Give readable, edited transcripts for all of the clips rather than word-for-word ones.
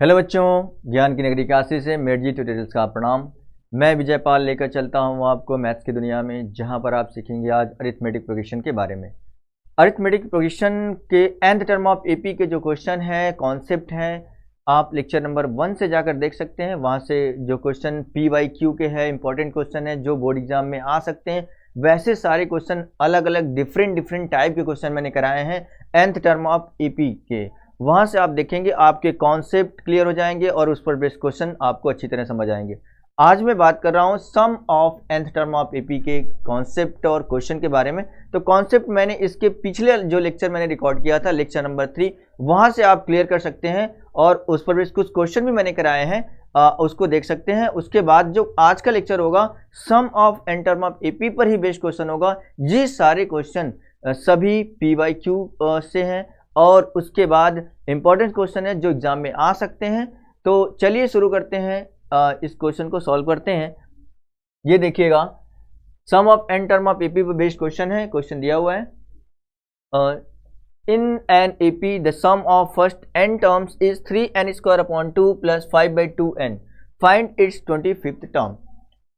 Hello बच्चों, ज्ञान की नगरी काशी से मेडजी ट्यूटोरियल्स का प्रणाम। मैं विजय पाल लेकर चलता हूं आपको मैथ्स की दुनिया में, जहां पर आप सीखेंगे आज अरिथमेटिक प्रोग्रेशन के बारे में। अरिथमेटिक प्रोग्रेशन के nth टर्म ऑफ एपी के जो क्वेश्चन है, कॉन्सेप्ट है, आप लेक्चर नंबर 1 से जाकर देख सकते हैं। वहां से जो क्वेश्चन PYQ के है, इंपॉर्टेंट क्वेश्चन है जो बोर्ड एग्जाम में आ सकते हैं, वैसे सारे क्वेश्चन अलग अलग डिफरेंट टाइप के क्वेश्चन मैंने कराए हैं nth टर्म ऑफ एपी के। वहां से आप देखेंगे, आपके कॉन्सेप्ट क्लियर हो जाएंगे और उस पर बेस्ड क्वेश्चन आपको अच्छी तरह समझ आएंगे। आज मैं बात कर रहा हूं sum of nth term of AP के कॉन्सेप्ट और क्वेश्चन के बारे में। तो कॉन्सेप्ट मैंने इसके पिछले जो लेक्चर मैंने रिकॉर्ड किया था, लेक्चर नंबर 3, वहां से आप क्लियर कर सकते हैं और उस पर बेस्ड कुछ क्वेश्चन भी मैंने कराए हैं, उसको देख सकते हैं। उसके बाद जो आज का लेक्चर होगा sum of nth term of AP पर ही बेस्ड क्वेश्चन होगा। ये सारे क्वेश्चन सभी PYQ से हैं और उसके बाद इंपॉर्टेंट क्वेश्चन है जो एग्जाम में आ सकते हैं। तो चलिए शुरू करते हैं, इस क्वेश्चन को सॉल्व करते हैं। ये देखिएगा, sum of n term of AP पर बेस्ड क्वेश्चन है। क्वेश्चन दिया हुआ है, in an AP the sum of first n terms is 3n² + 5/2n, find its 25th term.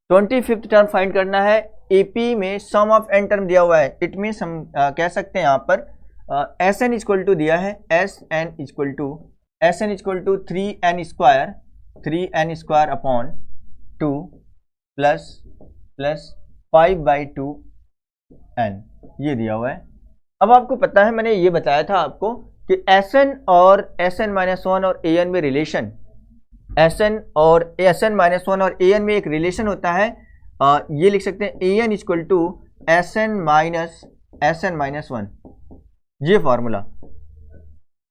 25th term find करना है। एपी में सम ऑफ n टर्म दिया हुआ है, इट मीन्स हम कह सकते हैं यहाँ पर Sn इक्वल टू दिया है, Sn equal to 3n² plus 5/2n, ये दिया हुआ है। अब आपको पता है, मैंने ये बताया था आपको कि Sn और Sn-1 और An में रिलेशन, Sn और Sn-1 और An में एक रिलेशन होता है। ये लिख सकते हैं An इक्वल टू Sn-1, ये फॉर्मूला,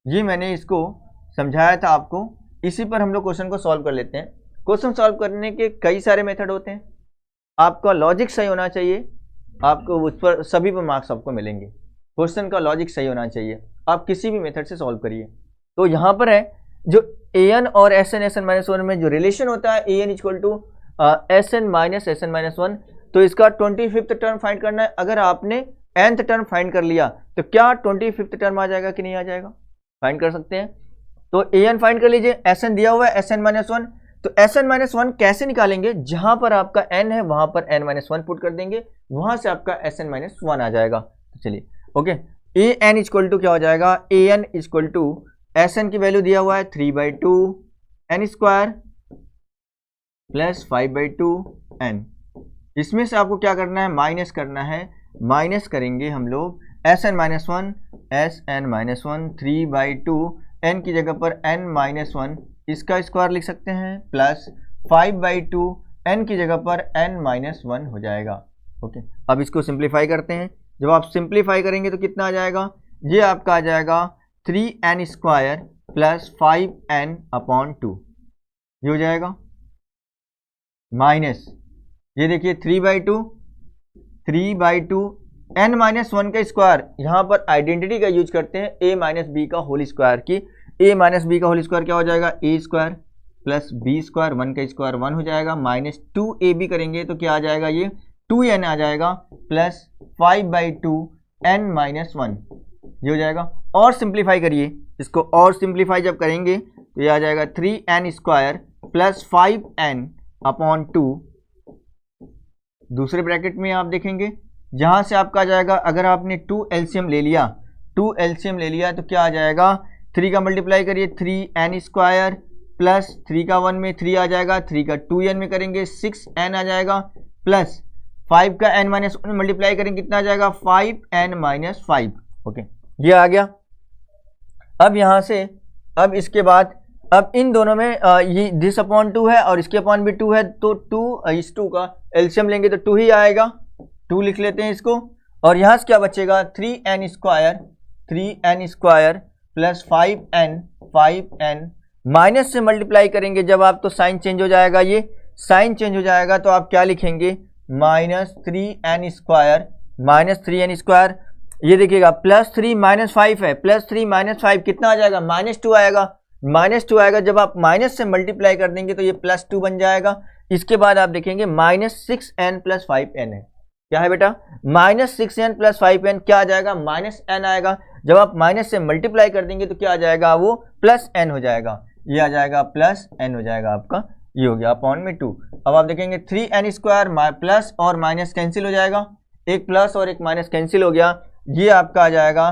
ये मैंने इसको समझाया था आपको। इसी पर हम लोग क्वेश्चन को सॉल्व कर लेते हैं। क्वेश्चन सॉल्व करने के कई सारे मेथड होते हैं, आपका लॉजिक सही होना चाहिए, आपको उस पर सभी पर मार्क्स आपको मिलेंगे। क्वेश्चन का लॉजिक सही होना चाहिए, आप किसी भी मेथड से सॉल्व करिए। तो यहाँ पर है जो An और Sn-1 में जो रिलेशन होता है, An इक्वल टू Sn-1, तो इसका 25th टर्म फाइंड करना है। अगर आपने nth टर्म फाइंड कर लिया तो क्या 25th टर्म आ जाएगा कि नहीं आ जाएगा, फाइंड कर सकते हैं। तो An फाइंड कर लीजिए, Sn दिया हुआ है Sn-1, तो Sn-1 कैसे निकालेंगे, जहां पर आपका n है वहां पर n-1 पुट कर देंगे, वहां से आपका Sn-1 आ जाएगा। तो चलिए ओके, An इक्वल टू क्या हो जाएगा, An इक्वल टू Sn की वैल्यू दिया हुआ है 3/2n² प्लस 5/2n। इसमें से आपको क्या करना है, माइनस करना है। माइनस करेंगे हम लोग Sn-1 3/2n की जगह पर n-1 इसका स्क्वायर लिख सकते हैं, प्लस 5/2n की जगह पर n-1 हो जाएगा। ओके, अब इसको सिंप्लीफाई करते हैं। जब आप सिंप्लीफाई करेंगे तो कितना आ जाएगा, ये आपका आ जाएगा 3n² प्लस 5n/2, ये हो जाएगा। माइनस ये देखिए 3/2 n-1 का स्क्वायर, यहाँ पर आइडेंटिटी का यूज करते हैं, a - b का होल स्क्वायर की। a - b का होल स्क्वायर क्या हो जाएगा, a² प्लस b², 1 का स्क्वायर 1 हो जाएगा, माइनस 2ab करेंगे तो क्या आ जाएगा, ये 2n आ जाएगा, प्लस 5/2n-1, ये हो जाएगा। और सिंप्लीफाई करिए इसको, और सिंप्लीफाई जब करेंगे तो ये आ जाएगा 3n² प्लस 5n/2। दूसरे ब्रैकेट में आप देखेंगे, जहां से आपका आ जाएगा, अगर आपने 2 LCM ले लिया तो क्या आ जाएगा, 3 का मल्टीप्लाई करिए 3n² प्लस 3 का 1 में 3 आ जाएगा, 3 का 2n में करेंगे 6n आ जाएगा, प्लस 5 का n-1 में मल्टीप्लाई करेंगे कितना आ जाएगा, 5n-5। ओके, ये आ गया। अब यहां से, अब इसके बाद, अब इन दोनों में ये दिस अपॉन 2 है और इसके अपॉन भी 2 है, तो 2 का एलसीएम लेंगे तो 2 ही आएगा, 2 लिख लेते हैं इसको। और यहाँ से क्या बचेगा, 3n² प्लस 5n माइनस से मल्टीप्लाई करेंगे जब आप, तो साइन चेंज हो जाएगा, ये साइन चेंज हो जाएगा तो आप क्या लिखेंगे, -3n², ये देखिएगा प्लस 3 - 5 है, प्लस 3 - 5 कितना आ जाएगा, -2 आएगा। -2 आएगा, जब आप माइनस से मल्टीप्लाई कर देंगे तो ये +2 बन जाएगा। इसके बाद आप देखेंगे -6n + 5n है, क्या है बेटा, -6n + 5n क्या आ जाएगा, -n आएगा। जब आप माइनस से मल्टीप्लाई कर देंगे तो क्या आ जाएगा, वो +n हो जाएगा। ये आ जाएगा प्लस n हो जाएगा आपका, ये हो गया अपॉन में 2। अब आप देखेंगे 3n² प्लस और माइनस कैंसिल हो जाएगा, एक प्लस और एक माइनस कैंसिल हो गया, ये आपका आ जाएगा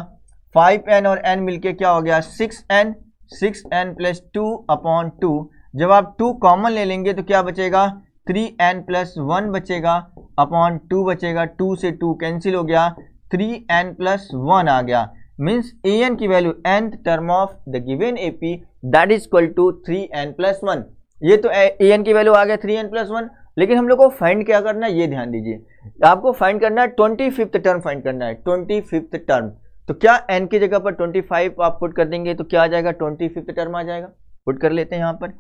5n और n मिलके क्या हो गया 6n, 6n प्लस 2 अपॉन 2। जब आप 2 कॉमन ले लेंगे तो क्या बचेगा 3n प्लस 1 बचेगा अपॉन 2 बचेगा, 2 से 2 कैंसिल हो गया, 3n प्लस 1 आ गया। मीन्स an की value nth term of the given AP that is equal to 3n plus 1। ये तो an की वैल्यू आ गया 3n प्लस 1, लेकिन हम लोग को फाइंड क्या करना है ये ध्यान दीजिए, आपको फाइंड करना है 25th टर्म फाइंड करना है, 25th टर्म। तो क्या n की जगह पर 25 आप पुट कर देंगे तो क्या आ जाएगा 25th टर्म आ जाएगा। पुट कर लेते हैं यहाँ पर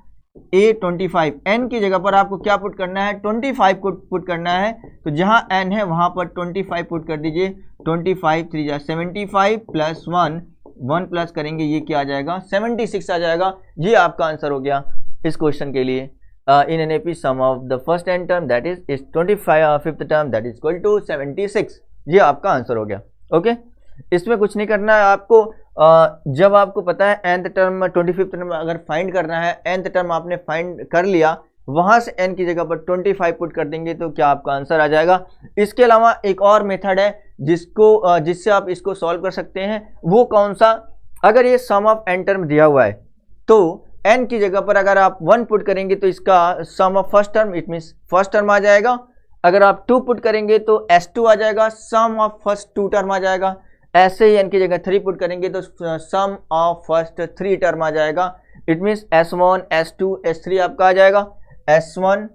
A25, n की जगह पर आपको क्या पुट करना है 25 को पुट करना है, तो जहां n है वहां पर 25 पुट कर दीजिए, 25 3 जा 75 प्लस 1 प्लस करेंगे ये क्या आ जाएगा 76 आ जाएगा। ये आपका आंसर हो गया इस क्वेश्चन के लिए। In an AP sum of the first n term that is 25th term that is equal to 76, ये आपका आंसर हो गया। ओके, इसमें कुछ नहीं करना है आपको। जब आपको पता है nth टर्म 25th टर्म अगर फाइंड करना है, nth टर्म आपने फाइंड कर लिया, वहां से n की जगह पर 25 पुट कर देंगे तो क्या आपका आंसर आ जाएगा। इसके अलावा एक और मेथड है जिससे आप इसको सॉल्व कर सकते हैं, वो कौन सा, अगर ये सम ऑफ n टर्म दिया हुआ है तो n की जगह पर अगर आप 1 पुट करेंगे तो इसका sum of first term it means first term आ जाएगा, अगर आप 2 पुट करेंगे तो S2 आ जाएगा, सम ऑफ फर्स्ट 2 टर्म आ जाएगा। ऐसे ही n की जगह 3 पुट करेंगे तो सम ऑफ फर्स्ट 3 टर्म आ जाएगा। It means S1 S2 S3 आपका आ जाएगा, S1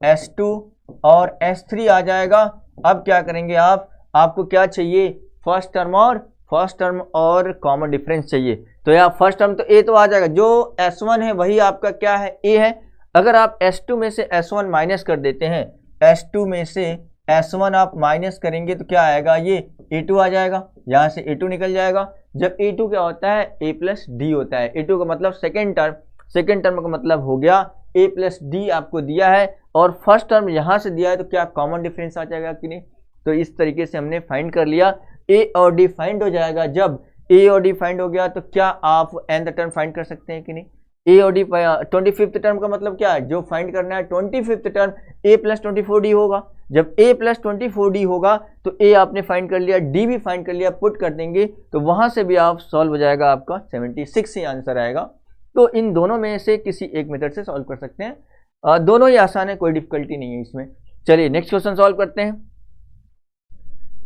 S2 और S3 आ जाएगा। अब क्या करेंगे आपको क्या चाहिए फर्स्ट टर्म और कॉमन डिफरेंस चाहिए, तो यहाँ फर्स्ट टर्म तो a तो आ जाएगा, जो S1 है वही आपका क्या है a है। अगर आप S2 में से S1 माइनस कर देते हैं, S2 में से S1 आप माइनस करेंगे तो क्या आएगा ये A2 आ जाएगा, यहाँ से A2 निकल जाएगा। जब A2 क्या होता है A प्लस D होता है, A2 का मतलब सेकेंड टर्म का मतलब हो गया A प्लस D आपको दिया है और फर्स्ट टर्म यहाँ से दिया है, तो क्या कॉमन डिफरेंस आ जाएगा कि नहीं। तो इस तरीके से हमने फाइंड कर लिया, A और D फाइंड हो जाएगा। जब A और D फाइंड हो गया तो क्या आप nth टर्म फाइंड कर सकते हैं कि नहीं। A और D 25th टर्म का मतलब क्या है, जो फाइंड करना है 25th term A plus 24D होगा। जब A प्लस 24D होगा तो A आपने फाइंड कर लिया, D भी फाइंड कर लिया, पुट कर देंगे तो वहां से भी आप सॉल्व हो जाएगा, आपका 76 ही आंसर आएगा। तो इन दोनों में से किसी एक मेथड से सॉल्व कर सकते हैं, दोनों ही आसान है, कोई डिफिकल्टी नहीं है इसमें। चलिए नेक्स्ट क्वेश्चन सॉल्व करते हैं।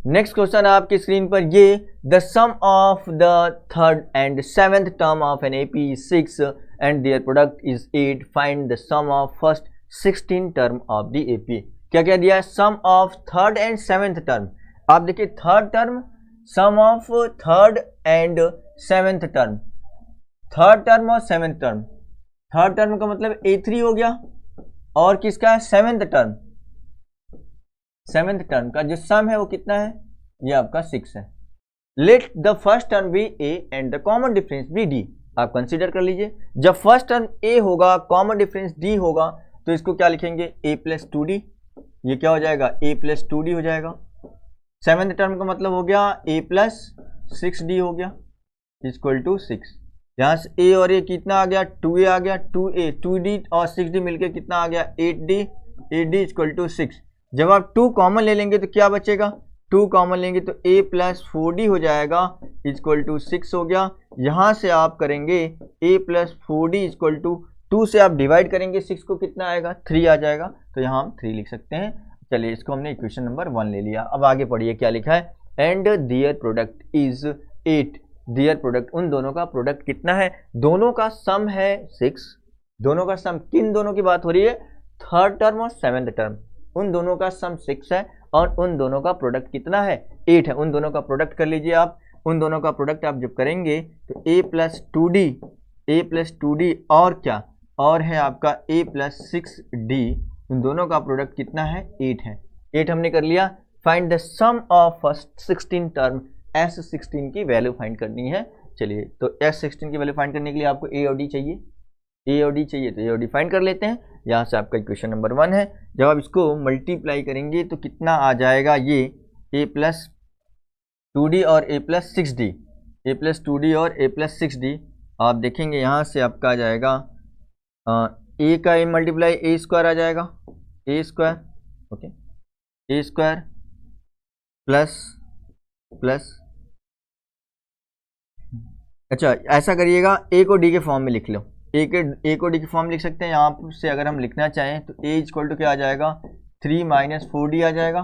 नेक्स्ट क्वेश्चन आपकी स्क्रीन पर ये, the sum of the third and seventh term of an AP is 6 and their product is 8, find the sum of first 16 term of the AP। क्या क्या दिया है, sum of third and seventh term. आप देखिए third term, sum of third and seventh term, third term और seventh term. Third term का मतलब A3 हो गया, और किसका है सेवेंथ टर्म, सेवेंथ टर्म का जो सम है वो कितना है, ये आपका 6 है। Let the first term be A and the common difference be D। आप कंसीडर कर लीजिए, जब फर्स्ट टर्म A होगा, कॉमन डिफरेंस D होगा, तो इसको क्या लिखेंगे A प्लस 2D। ये क्या हो जाएगा A प्लस 2D हो जाएगा। सेवेंथ टर्म का मतलब हो गया A प्लस 6D हो गया इक्वल टू 6। यहाँ से A और A कितना आ गया 2A आ गया, 2A 2D और 6D मिलके कितना आ गया 8D, 8D इक्वल टू 6। जब आप 2 कॉमन ले लेंगे तो क्या बचेगा, 2 कॉमन लेंगे तो A प्लस 4D हो जाएगा इक्वल टू 6 हो गया। यहाँ से आप करेंगे A plus 4D equal to 2 से आप डिवाइड करेंगे 6 को, कितना आएगा 3 आ जाएगा, तो यहाँ हम 3 लिख सकते हैं। चलिए इसको हमने इक्वेशन नंबर 1 ले लिया। अब आगे पढ़िए क्या लिखा है, and their product is 8। Their product, उन दोनों का प्रोडक्ट कितना है, दोनों का सम है 6। दोनों का सम, किन दोनों की बात हो रही है, थर्ड टर्म और सेवेंथ टर्म, उन दोनों का सम 6 है और उन दोनों का प्रोडक्ट कितना है 8 है। उन दोनों का प्रोडक्ट कर लीजिए आप। उन दोनों का प्रोडक्ट आप जब करेंगे तो A प्लस 2D और क्या, और है आपका A प्लस 6D, उन दोनों का प्रोडक्ट कितना है 8 है। 8 हमने कर लिया। Find the sum of first 16 term, S16 की वैल्यू फाइंड करनी है। चलिए तो S16 की वैल्यू फाइंड करने के लिए आपको A और D चाहिए, A और D चाहिए, तो A और D फाइंड कर लेते हैं। यहाँ से आपका इक्वेशन नंबर 1 है। जब आप इसको मल्टीप्लाई करेंगे तो कितना आ जाएगा, ये A प्लस 2D और A plus 6D, A plus 2D और A प्लस 6D। आप देखेंगे यहाँ से आपका आ जाएगा ए का ए मल्टीप्लाई ए स्क्वायर आ जाएगा, A square, okay, A square plus plus, अच्छा ऐसा करिएगा, ए को डी के फॉर्म में लिख लो, ए को डी के फॉर्म में लिख सकते हैं। यहाँ से अगर हम लिखना चाहें तो ए इक्वल टू क्या आ जाएगा, 3 माइनस 4d आ जाएगा,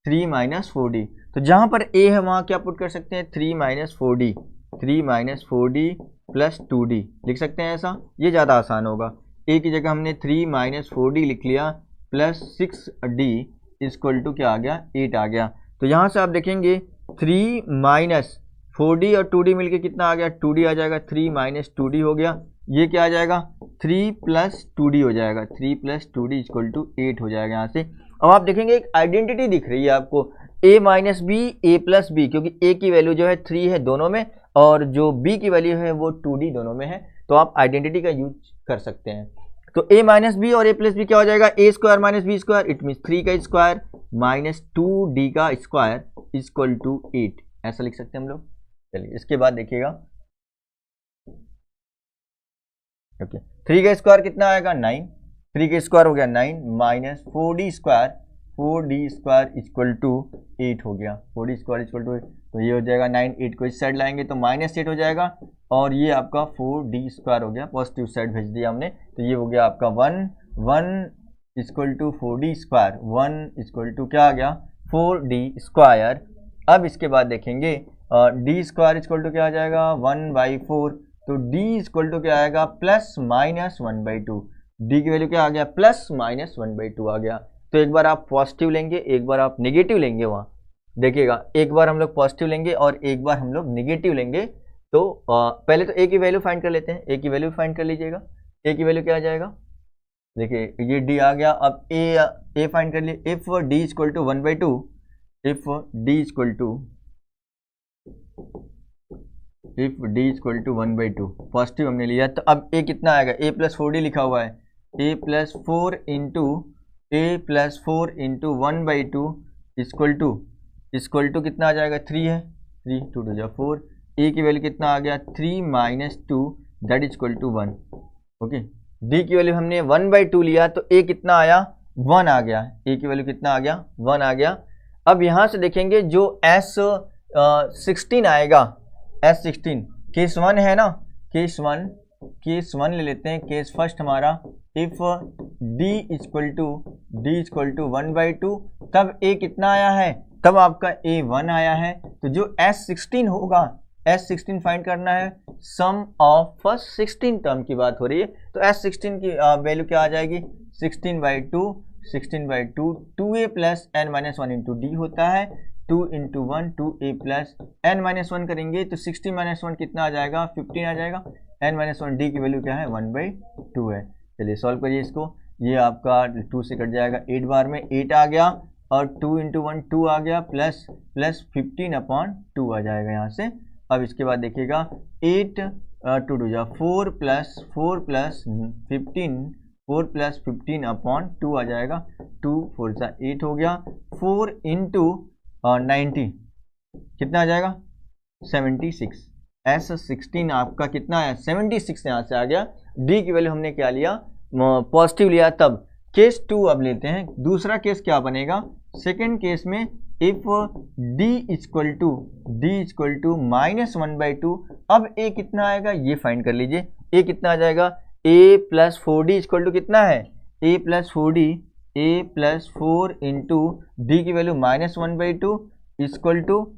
3 माइनस 4d। तो जहाँ पर ए है वहाँ क्या पुट कर सकते हैं, 3 minus 4d, 3 minus 4d plus 2d लिख सकते हैं ऐसा, ये ज़्यादा आसान होगा। ए की जगह हमने 3 माइनस 4d लिख लिया प्लस 6d इक्वल टू क्या आ गया, 8 आ गया। तो यहाँ से आप देखेंगे 3 माइनस 4d और 2d मिलके कितना आ गया, 2d आ जाएगा, 3 माइनस 2d हो गया, ये क्या आ जाएगा 3 प्लस 2d हो जाएगा, 3 प्लस 2d इक्वल टू 8 हो जाएगा यहाँ से। अब आप देखेंगे एक आइडेंटिटी दिख रही है आपको, a minus B, A plus B, क्योंकि a की वैल्यू जो है 3 है दोनों में और जो b की वैल्यू है वो 2d दोनों में है, तो आप आइडेंटिटी का यूज कर सकते हैं। तो a माइनस बी और a प्लस बी क्या हो जाएगा, A square minus B square, it means 3 का स्क्वायर माइनस 2d का स्क्वायर इक्वल टू 8, ऐसा लिख सकते हैं हम लोग। चलिए इसके बाद देखिएगा, ओके, 3 का स्क्वायर कितना आएगा 9, 3 का स्क्वायर हो गया 9 minus 4d square, 4d square equal to 8 हो गया, 4d स्क्वायर इक्वल टू 8, तो ये हो जाएगा 9, 8 को इस साइड लाएंगे तो माइनस 8 हो जाएगा और ये आपका 4d स्क्वायर हो गया, पॉजिटिव साइड भेज दिया हमने, तो ये हो गया आपका 1 equal to 4d square, 1 equal to क्या आ गया 4d स्क्वायर। अब इसके बाद देखेंगे d स्क्वायर इक्वल टू क्या आ जाएगा 1/4, तो d इक्वल टू क्या आएगा प्लस माइनस 1/2, d की वैल्यू क्या आ गया प्लस माइनस 1/2 आ गया। तो एक बार आप पॉजिटिव लेंगे, एक बार आप नेगेटिव लेंगे, वहाँ देखिएगा एक बार हम लोग पॉजिटिव लेंगे और एक बार हम लोग नेगेटिव लेंगे। तो पहले तो a की वैल्यू फाइंड कर लेते हैं, a की वैल्यू फाइंड कर लीजिएगा, a की वैल्यू क्या आ जाएगा, देखिए ये d आ गया। अब a फाइंड कर लिए, if d equal to 1/2, if d equal to 1/2 positive हमने लिया, तो अब a कितना आएगा, a प्लस 4d लिखा हुआ है, a plus 4 into 1/2 equal to कितना आ जाएगा 3 है, 3 2 2 4, a की वैल्यू कितना आ गया 3 minus 2 that equal to 1, okay. d की वैल्यू हमने 1/2 लिया तो a कितना आया 1 आ गया, a की वैल्यू कितना आ गया 1 आ गया। अब यहाँ से देखेंगे जो S16 आएगा, S16 केस 1 है ना, केस 1 ले लेते हैं, केस फर्स्ट हमारा, इफ d इक्वल टू 1/2, तब a कितना आया है, तब आपका a 1 आया है। तो जो S16 होगा, S16 फाइंड करना है, सम ऑफ फर्स्ट 16 टर्म की बात हो रही है, तो S16 की वैल्यू क्या आ जाएगी 16/2 2a plus n minus 1 into D होता है, 2 into 1 2a plus n minus 1 करेंगे तो 16 माइनस 1 कितना आ जाएगा 15 आ जाएगा, n माइनस 1 डी की वैल्यू क्या है 1/2 है। चलिए सॉल्व करिए इसको, ये आपका 2 से कट जाएगा, 8 बार में 8 आ गया और 2 इंटू 1 2 आ गया प्लस 15/2 आ जाएगा यहाँ से। अब इसके बाद देखिएगा 8 2 2 4 प्लस 15/2 आ जाएगा, 2 4 8 हो गया, 4 इंटू 90 कितना आ जाएगा 76, S16 आपका कितना है 76 यहाँ से आ गया। D की वैल्यू हमने क्या लिया पॉजिटिव लिया। तब केस 2 अब लेते हैं, दूसरा केस क्या बनेगा, सेकेंड केस में if D equal to minus 1/2, अब A कितना आएगा ये फाइंड कर लीजिए, A कितना आ जाएगा a plus 4d equal to कितना है a प्लस 4 इंटू डी की वैल्यू माइनस 1/2 इक्वल टू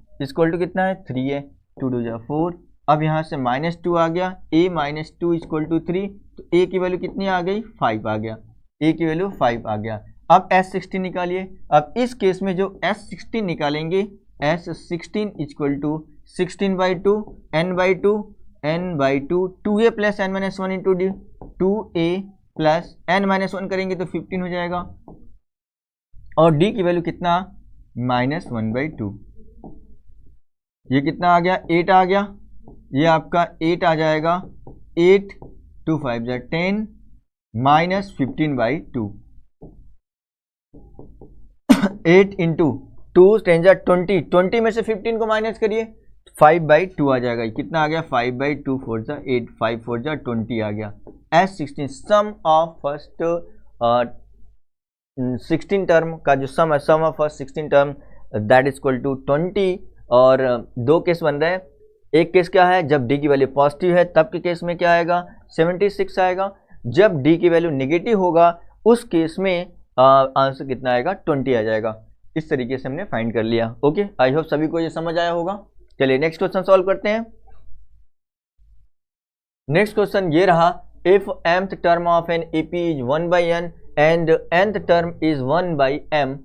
कितना है 3 है, 2 2 4। अब यहाँ से माइनस 2 आ गया, a माइनस 2 इक्वल टू 3, तो a की वैल्यू कितनी आ गई 5 आ गया, a की वैल्यू 5 आ गया। अब S16 निकालिए, अब इस केस में जो S16 निकालेंगे, S16 equal to 16/2 n/2 2a plus n minus 1 into D, 2a plus n minus 1 करेंगे तो 15 हो जाएगा और d की वैल्यू कितना माइनस 1/2, ये कितना आ गया 8 आ गया, ये आपका 8 आ जाएगा, 8 2 5 10 माइनस 15/2, 8 इंटू 2 10 20 में से 15 को माइनस करिए, 5/2 आ जाएगा। कितना आ गया? 5/2 4 जा 8, 5 4 जा 20 आ गया। S16 some of first 16 term का जो सम है, sum of first 16 term that is equal to 20। और दो केस बन रहे हैं। एक केस क्या है? जब डी की वैल्यू पॉजिटिव है तब के केस में क्या आएगा? 76 आएगा। जब डी की वैल्यू नेगेटिव होगा उस केस में आंसर कितना आएगा? 20 आ जाएगा। इस तरीके से हमने फाइंड कर लिया। ओके, आई होप सभी को ये समझ आया होगा। चलिए नेक्स्ट क्वेश्चन सॉल्व करते हैं। नेक्स्ट क्वेश्चन ये रहा, if mth term of an AP is 1/n and nth term is 1/m,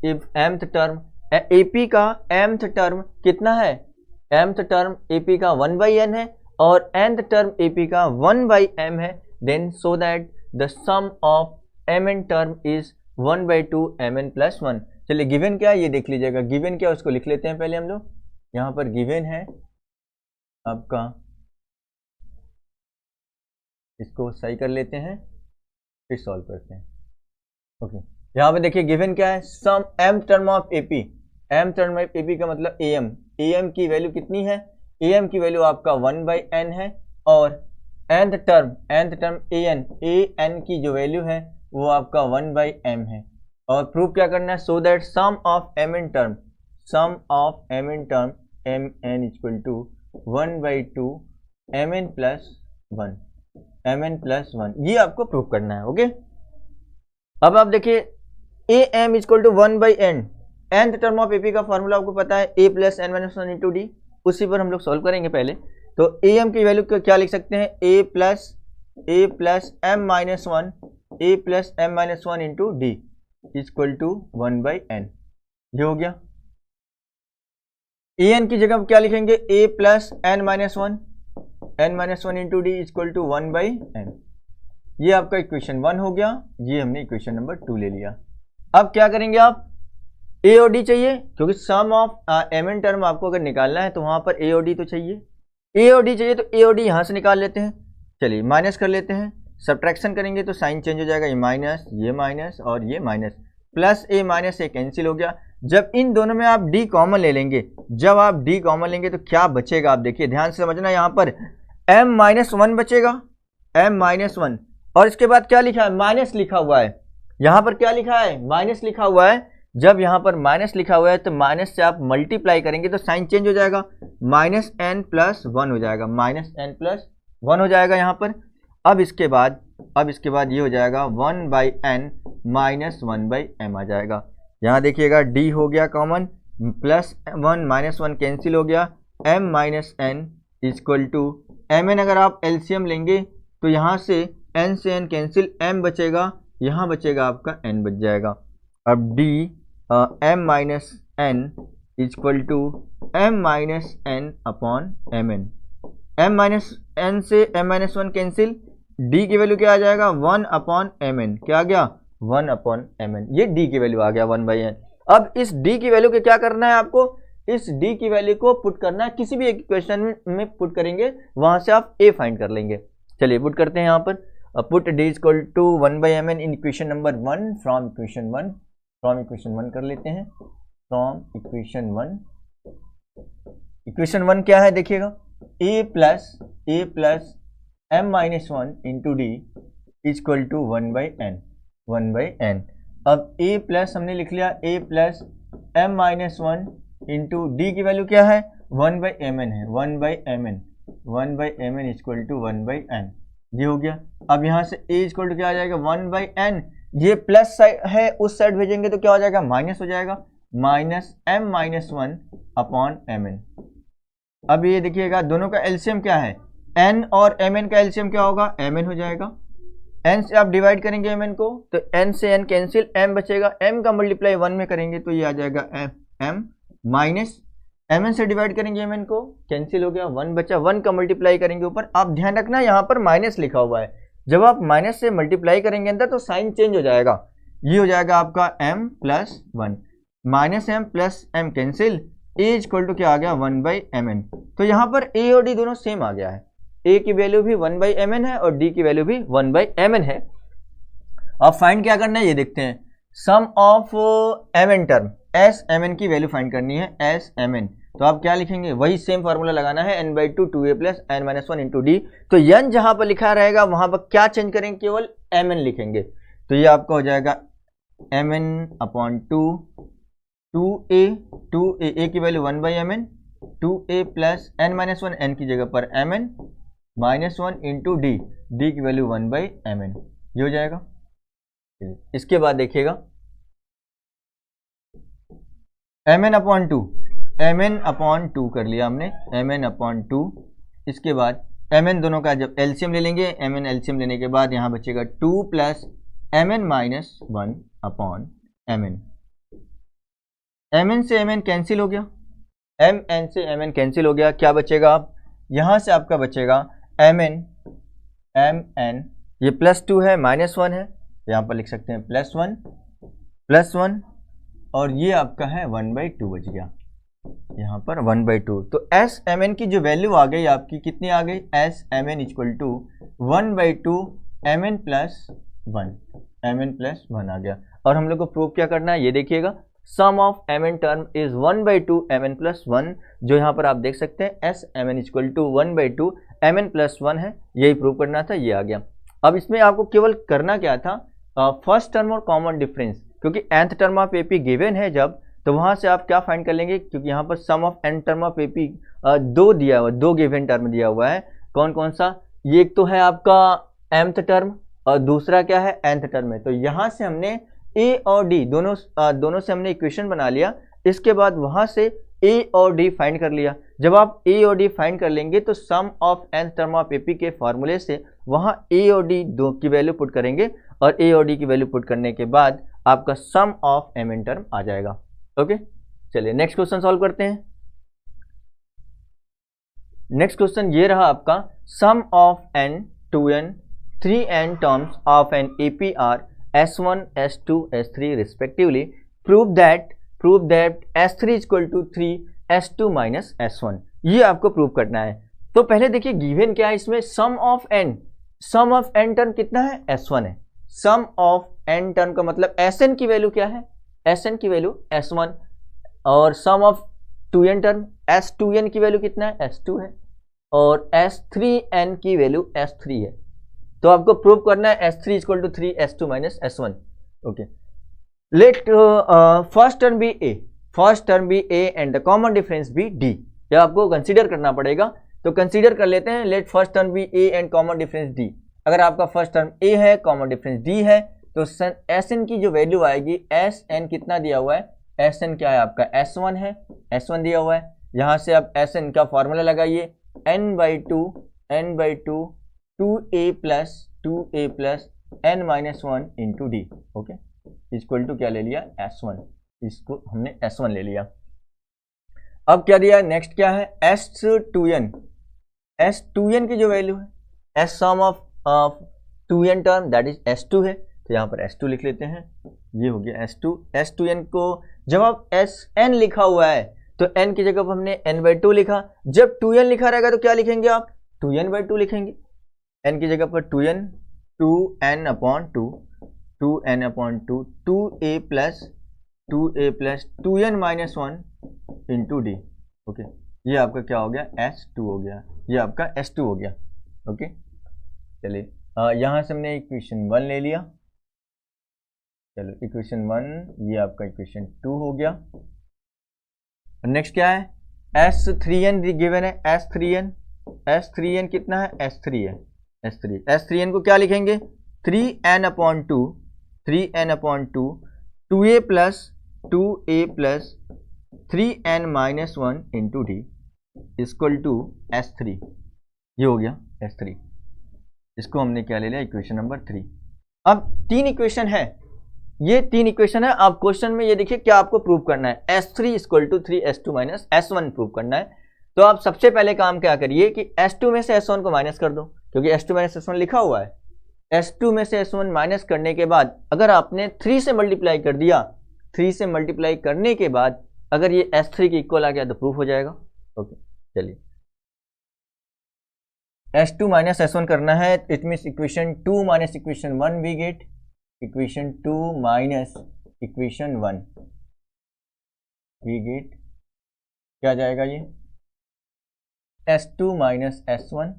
if mth term AP का mth टर्म कितना है? mth टर्म एपी का 1/n है और nth टर्म एपी का 1/m है, then so that the sum of mn term is 1/2 mn plus 1। चलिए given क्या है ये देख लीजिएगा। गिवन क्या है उसको लिख लेते हैं पहले हम लोग। यहाँ पर गिवन है आपका, इसको सही कर लेते हैं फिर सॉल्व करते हैं। ओके, यहाँ पे देखिए गिवन क्या है? सम m term of AP, m term of AP का मतलब am की वैल्यू कितनी है? am की वैल्यू आपका 1/n है और nth टर्म an की जो वैल्यू है वो आपका 1/m है। और प्रूफ क्या करना है? So that sum of mn term mn equal to 1/2 mn plus 1 ये आपको प्रूफ करना है। ओके, अब आप देखिए am equal to 1/n, nth term of AP का फॉर्मूला आपको पता है a plus n minus 1 into D, उसी पर हम लोग सॉल्व करेंगे पहले। तो am की वैल्यू को क्या लिख सकते हैं? a plus m minus 1 into d equal to 1/n। ये हो गया। an की जगह क्या लिखेंगे? a plus n minus 1 into d equal to 1/n। ये आपका इक्वेशन 1 हो गया। ये हमने इक्वेशन नंबर 2 ले लिया। अब क्या करेंगे आप? a और d चाहिए, क्योंकि सम ऑफ mn टर्म आपको अगर निकालना है तो वहां पर a और d तो चाहिए। a और d चाहिए तो a और d यहां से निकाल लेते हैं। चलिए माइनस कर लेते हैं, सब्ट्रैक्शन करेंगे तो साइन चेंज हो जाएगा। ये माइनस और ये minus, plus a minus a cancel हो गया। जब इन दोनों में आप d कॉमन ले लेंगे, जब आप d कॉमन लेंगे तो क्या बचेगा? आप देखिए ध्यान से समझना। यहाँ पर m-1 बचेगा, m-1, और इसके बाद क्या लिखा है? माइनस लिखा हुआ है। यहाँ पर क्या लिखा है? माइनस लिखा हुआ है। जब यहाँ पर माइनस लिखा हुआ है तो माइनस से आप मल्टीप्लाई करेंगे तो साइन चेंज हो जाएगा, -n+1 हो जाएगा, -n+1 हो जाएगा यहाँ पर। अब इसके बाद ये हो जाएगा 1/n माइनस 1/m आ जाएगा। यहाँ देखिएगा d हो गया कॉमन, +1 -1 कैंसिल हो गया, m minus n equal to mn। अगर आप एलसीएम लेंगे तो यहाँ से n से n कैंसिल, m बचेगा, यहाँ बचेगा आपका n बच जाएगा। अब d m minus n equal to m minus n upon mn। m minus n से m माइनस 1 कैंसिल, d की वैल्यू क्या आ जाएगा? 1/mn। क्या आ गया? 1/mn। ये d की वैल्यू आ गया 1/n। अब इस d की वैल्यू को क्या करना है आपको? इस d की वैल्यू को पुट करना है, किसी भी एक इक्वेशन में पुट करेंगे, वहां से आप a फाइंड कर लेंगे। चलिए पुट करते हैं यहाँ पर। Put d equal to 1/mn in equation number 1 from equation 1 कर लेते हैं। फ्रॉम इक्वेशन 1 क्या है देखिएगा? a plus m minus 1 into d equal to 1/n। अब a प्लस हमने लिख लिया, a plus m minus 1 into d की वैल्यू क्या है? 1/mn है, 1/mn इक्वल टू 1/n। ये हो गया। अब यहाँ से a इक्वल टू क्या आ जाएगा? 1/n। ये प्लस साइड है, उस साइड भेजेंगे तो क्या हो जाएगा? माइनस हो जाएगा, -m माइनस 1 अपॉन mn। अब ये देखिएगा दोनों का एलसीएम क्या है? n और mn का एलसीएम क्या होगा? mn हो जाएगा। n से आप डिवाइड करेंगे mn को तो n से n कैंसिल, m बचेगा, m का मल्टीप्लाई 1 में करेंगे तो ये आ जाएगा m माइनस mn से डिवाइड करेंगे mn को, कैंसिल हो गया, 1 बचा, 1 का मल्टीप्लाई करेंगे ऊपर। आप ध्यान रखना यहाँ पर माइनस लिखा हुआ है, जब आप माइनस से मल्टीप्लाई करेंगे अंदर तो साइन चेंज हो जाएगा। ये हो जाएगा आपका m plus 1, -m plus m cancel, a equal to क्या आ गया? 1/mn। तो यहाँ पर a और d दोनों सेम आ गया है, a की वैल्यू भी 1/mn है और d की वैल्यू भी 1/mn है। अब फाइंड क्या करना है ये देखते हैं। Sum of mn term, s mn की वैल्यू फाइंड करनी है, s mn। तो आप क्या लिखेंगे, वही सेम फार्मूला लगाना है, n/2 2a plus n minus 1 into D. तो n जहां पर लिखा रहेगा वहां पर क्या चेंज करेंगे, केवल mn लिखेंगे। तो ये आपका हो जाएगा mn/2 2a की value 1/mn 2a plus n minus 1, n की जगह पर mn माइनस 1 इंटू डी की वैल्यू 1/mn, ये हो जाएगा। इसके बाद देखिएगा mn/2 कर लिया हमने, mn/2। इसके बाद mn दोनों का जब एलसीएम ले लेंगे, mn एलसीएम लेने के बाद यहाँ बचेगा 2 plus mn minus 1/mn। mn से mn कैंसिल हो गया, mn से mn कैंसिल हो गया, क्या बचेगा, आप यहाँ से आपका बचेगा mn ये +2 है, -1 है, यहाँ पर लिख सकते हैं +1 और ये आपका है 1/2 बच गया, यहाँ पर 1/2। तो एस एम एन की जो वैल्यू आ गई आपकी, कितनी आ गई, S M N equal to 1/2 mn plus 1 आ गया। और हम लोग को प्रूव क्या करना है, ये देखिएगा, sum of mn term is 1/2 mn plus 1, जो यहाँ पर आप देख सकते हैं S M N equal to 1/2 mn plus 1 है, यही प्रूव करना था, ये आ गया। अब इसमें आपको केवल करना क्या था, फर्स्ट टर्म और कॉमन डिफरेंस, क्योंकि nth term of AP given है जब, तो वहाँ से आप क्या फाइंड कर लेंगे, क्योंकि यहाँ पर sum of n term of AP 2 दिया हुआ, 2 गिवन टर्म दिया हुआ है, कौन कौन सा, ये एक तो है आपका mth टर्म और दूसरा क्या है nth टर्म है। तो यहाँ से हमने a और d दोनों से हमने इक्वेशन बना लिया, इसके बाद वहाँ से a और d फाइंड कर लिया। जब आप a और d फाइंड कर लेंगे तो sum of nth term of AP के फार्मूले से वहाँ a और d दो की वैल्यू पुट करेंगे और a और d की वैल्यू पुट करने के बाद आपका सम ऑफ mn टर्म आ जाएगा। ओके, चलिए नेक्स्ट क्वेश्चन सॉल्व करते हैं। नेक्स्ट क्वेश्चन ये रहा आपका, sum of n 2n 3n terms of an AP are S1 S2 S3 respectively, prove that S3 equal to 3 S2 minus S1, ये आपको प्रूव करना है। तो पहले देखिए गिवन क्या है इसमें, सम ऑफ n टर्म कितना है, S1 है। सम ऑफ n टर्म का मतलब Sn की वैल्यू क्या है, Sn की वैल्यू S1, और सम ऑफ 2n टर्म S2n की वैल्यू कितना है, S2 है, और S3n की वैल्यू S3 है। तो आपको प्रूव करना है S3 equal to 3 S2 minus S1। Okay, let first term be A and the common difference be D, यह आपको कंसीडर करना पड़ेगा। तो कंसीडर कर लेते हैं, let first term be A and common difference D। अगर आपका फर्स्ट टर्म A है, कॉमन डिफरेंस D है, तो Sn की जो वैल्यू आएगी, Sn कितना दिया हुआ है, Sn क्या है आपका S1 है, S1 दिया हुआ है। यहाँ से आप Sn का फॉर्मूला लगाइए, n/2 2a plus n minus 1 into d. Okay, equal to क्या ले लिया, S1, इसको हमने S1 ले लिया। अब क्या दिया, नेक्स्ट क्या है, S2n की जो वैल्यू है, S sum of 2n term that is S2 है, तो यहाँ पर S2 लिख लेते हैं, ये हो गया S2n को जब आप Sn लिखा हुआ है तो n की जगह पर हमने n/2 लिखा, जब 2n लिखा रहेगा तो क्या लिखेंगे आप, 2n/2 लिखेंगे, n की जगह पर 2n/2 2a plus 2n minus 1 into d. Okay, ये आपका क्या हो गया, S2 हो गया, ये आपका S2 हो गया। ओके, चलिए यहाँ से हमने इक्वेशन 1 ले लिया, चलो इक्वेशन 1, ये आपका इक्वेशन 2 हो गया। नेक्स्ट क्या है, S3n गिवन है, S3n कितना है, S3 है, S3n को क्या लिखेंगे, 3n/2 2a plus 3n minus 1 into d equal to S3, ये हो गया S3। इसको हमने क्या ले लिया, इक्वेशन नंबर 3। अब 3 इक्वेशन है, ये 3 इक्वेशन है। अब क्वेश्चन में ये देखिए क्या आपको प्रूव करना है, S3 equal to 3 S2 minus S1 prove करना है। तो आप सबसे पहले काम क्या करिए कि S2 में से S1 को माइनस कर दो, क्योंकि S2 माइनस S1 लिखा हुआ है। S2 में से S1 माइनस करने के बाद अगर आपने 3 से मल्टीप्लाई कर दिया, 3 से मल्टीप्लाई करने के बाद अगर ये S3 के इक्वल आ गया तो प्रूफ हो जाएगा। ओके, चलिए S2 माइनस S1 करना है, it means equation 2 minus equation 1 we get, equation 2 minus equation 1 we get क्या जाएगा ये S2 minus S1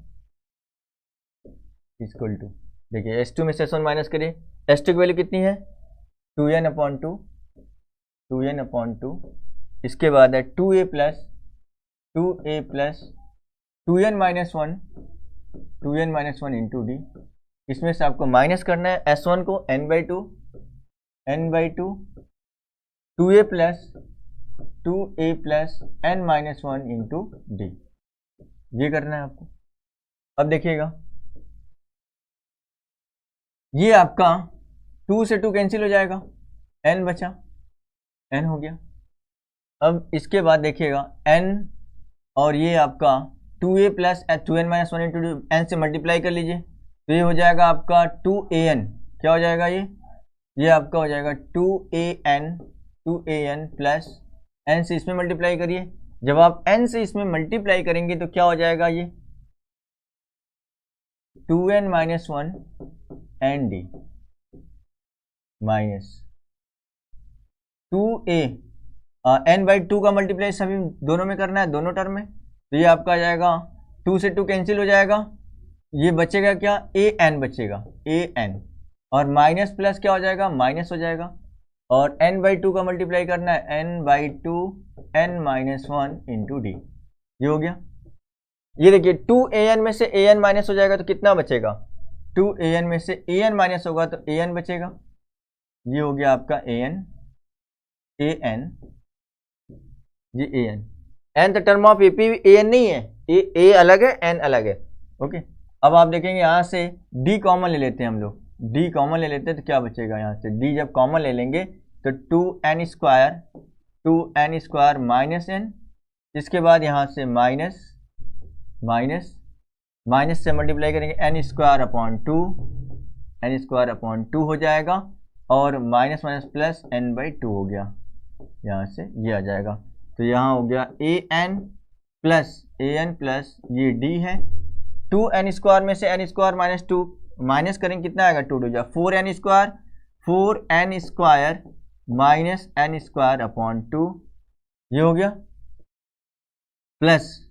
equal to, देखिए S2 में से S1 माइनस करिए, S2 की वैल्यू कितनी है 2n/2, 2n/2, इसके बाद है 2a plus 2n-1 into D, इसमें से आपको माइनस करना है S1 को n/2 2a plus n-1 into D, ये करना है आपको। अब देखिएगा ये आपका 2 से 2 कैंसिल हो जाएगा, n बचा, n हो गया। अब इसके बाद देखिएगा n और ये आपका 2a plus 2n-1 into n से मल्टीप्लाई कर लीजिए, तो ये हो जाएगा आपका 2an, क्या हो जाएगा ये आपका हो जाएगा 2an प्लस n से इसमें मल्टीप्लाई करिए, जब आप n से इसमें मल्टीप्लाई करेंगे तो क्या हो जाएगा ये 2n-1 N D minus 2a n/2 का मल्टीप्लाई सभी दोनों में करना है, दोनों टर्म में, तो ये आपका आ जाएगा 2 से 2 कैंसिल हो जाएगा, ये बचेगा क्या an बचेगा, an, और माइनस प्लस क्या हो जाएगा माइनस हो जाएगा, और n/2 का मल्टीप्लाई करना है n/2 n-1 इंटू डी, ये हो गया। ये देखिए 2an में से an माइनस हो जाएगा तो कितना बचेगा, 2an में से an माइनस होगा तो an बचेगा, ये हो गया आपका an, ये an, nth term of AP an नहीं है, a अलग है n अलग है, ओके। अब आप देखेंगे यहाँ से d कॉमन ले लेते हैं हम लोग, d कॉमन ले लेते हैं तो क्या बचेगा, यहाँ से d जब कॉमन ले लेंगे तो 2n स्क्वायर माइनस n, इसके बाद यहाँ से माइनस से मल्टीप्लाई करेंगे n स्क्वायर अपॉन 2 हो जाएगा, और माइनस प्लस n/2 हो गया, यहाँ से ये आ जाएगा, तो यहाँ हो गया an प्लस ये d है, 2n स्क्वायर में से n स्क्वायर माइनस 2 माइनस करेंगे कितना आएगा 2 2 जा 4n square minus n square upon 2, ये हो गया, प्लस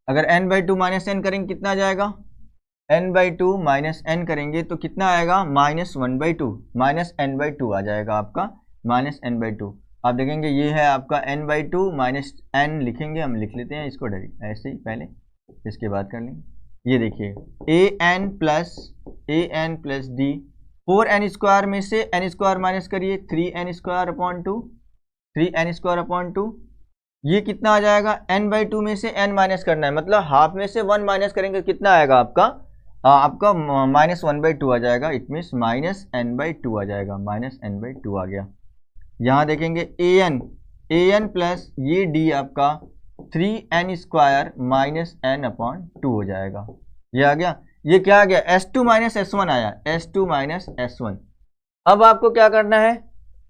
अगर n/2 माइनस n करेंगे कितना आ जाएगा, n/2 माइनस n करेंगे तो कितना आएगा -1/2, माइनस n/2 आ जाएगा आपका, माइनस n/2। आप देखेंगे ये है आपका n/2 माइनस n लिखेंगे, हम लिख लेते हैं इसको डायरेक्ट ऐसे ही पहले, इसके बाद कर लेंगे। ये देखिए an plus d, 4n square में से n स्क्वायर माइनस करिए 3n स्क्वायर अपॉन 2, ये कितना आ जाएगा n/2 में से n माइनस करना है, मतलब हाफ में से 1 माइनस करेंगे कितना आएगा आपका -1/2 आ जाएगा, इट मीन्स -n/2 आ जाएगा, -n/2 आ गया। यहाँ देखेंगे an प्लस ये d आपका 3n square minus n upon 2 हो जाएगा, ये आ गया। ये क्या आ गया S2 माइनस S1 आया, S2 माइनस S1। अब आपको क्या करना है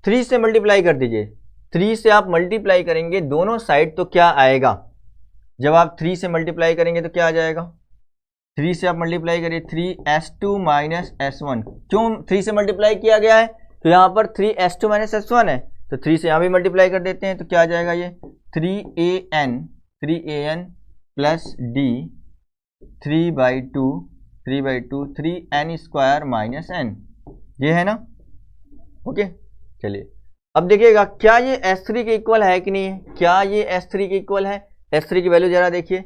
3 से मल्टीप्लाई कर दीजिए, 3 से आप मल्टीप्लाई करेंगे दोनों साइड तो क्या आएगा, जब आप 3 से मल्टीप्लाई करेंगे तो क्या आ जाएगा, 3 से आप मल्टीप्लाई करिए 3s2 माइनस S1, क्यों 3 से मल्टीप्लाई किया गया है तो यहाँ पर 3s2 माइनस S1 है, तो 3 से यहाँ भी मल्टीप्लाई कर देते हैं तो क्या आ जाएगा ये 3an plus d 3/2 3n square minus n, ये है ना, ओके। चलिए अब देखिएगा क्या ये S3 के इक्वल है कि नहीं है, क्या ये S3 के इक्वल है, S3 की वैल्यू जरा देखिए,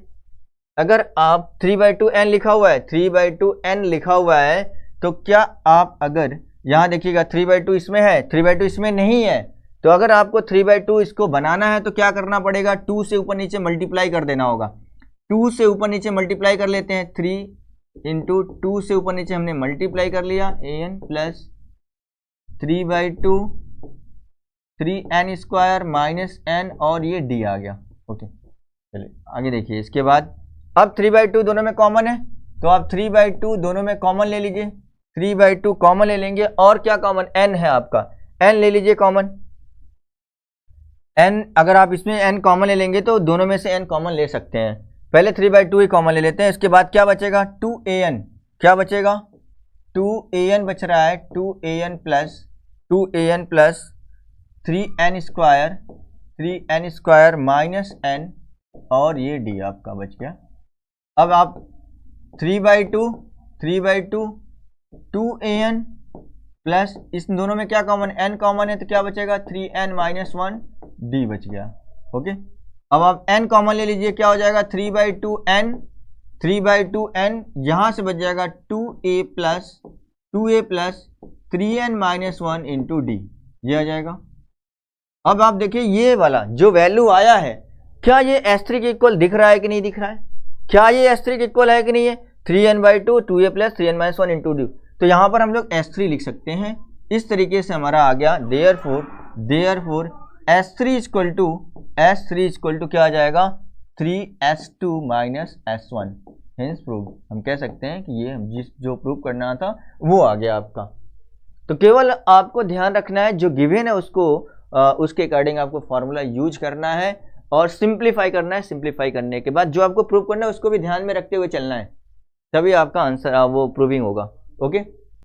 अगर आप 3/2n लिखा हुआ है 3/2n लिखा हुआ है तो क्या आप अगर यहाँ देखिएगा 3/2 इसमें है 3/2 इसमें नहीं है, तो अगर आपको 3/2 इसको बनाना है तो क्या करना पड़ेगा 2 से ऊपर नीचे मल्टीप्लाई कर देना होगा, 2 से ऊपर नीचे मल्टीप्लाई कर लेते हैं, 3 इंटू 2 से ऊपर नीचे हमने मल्टीप्लाई कर लिया an plus 3/2 3n square minus n और ये d आ गया, ओके। चलिए आगे देखिए, इसके बाद अब 3/2 दोनों में कॉमन है तो आप 3/2 दोनों में कॉमन ले लीजिए, 3/2 कॉमन ले लेंगे, और क्या कॉमन n है आपका, n ले लीजिए कॉमन, n अगर आप इसमें n कॉमन ले लेंगे तो दोनों में से n कॉमन ले सकते हैं, पहले 3/2 ही कॉमन ले लेते हैं, इसके बाद क्या बचेगा 2an, क्या बचेगा 2an बच रहा है, 2an plus 3n square 3n² minus n और ये d आपका बच गया। अब आप 3/2 2an प्लस इस दोनों में क्या कॉमन, n कॉमन है तो क्या बचेगा 3n माइनस 1 d बच गया। ओके, अब आप n कॉमन ले लीजिए, क्या हो जाएगा 3/2n यहाँ से बच जाएगा 2a plus 3n minus 1 into D, ये आ जाएगा। अब आप देखिए ये वाला जो वैल्यू आया है, क्या ये S3 के इक्वल दिख रहा है कि नहीं दिख रहा है, क्या ये S3 के इक्वल है कि नहीं है, 3n/2 2a plus 3n minus 1 into D. तो यहाँ पर हम लोग S3 लिख सकते हैं, इस तरीके से हमारा आ गया। देयरफॉर S3 इक्वल टू क्या आ जाएगा 3s2 minus s1। Hence prove, हम कह सकते हैं कि ये जो प्रूव करना था वो आ गया आपका। तो केवल आपको ध्यान रखना है जो गिवन है उसको उसके अकॉर्डिंग आपको फॉर्मूला यूज करना है और सिंप्लीफाई करना है। सिंप्लीफाई करने के बाद जो आपको प्रूव करना है उसको भी ध्यान में रखते हुए चलना है, तभी आपका आंसर वो प्रूविंग होगा। ओके।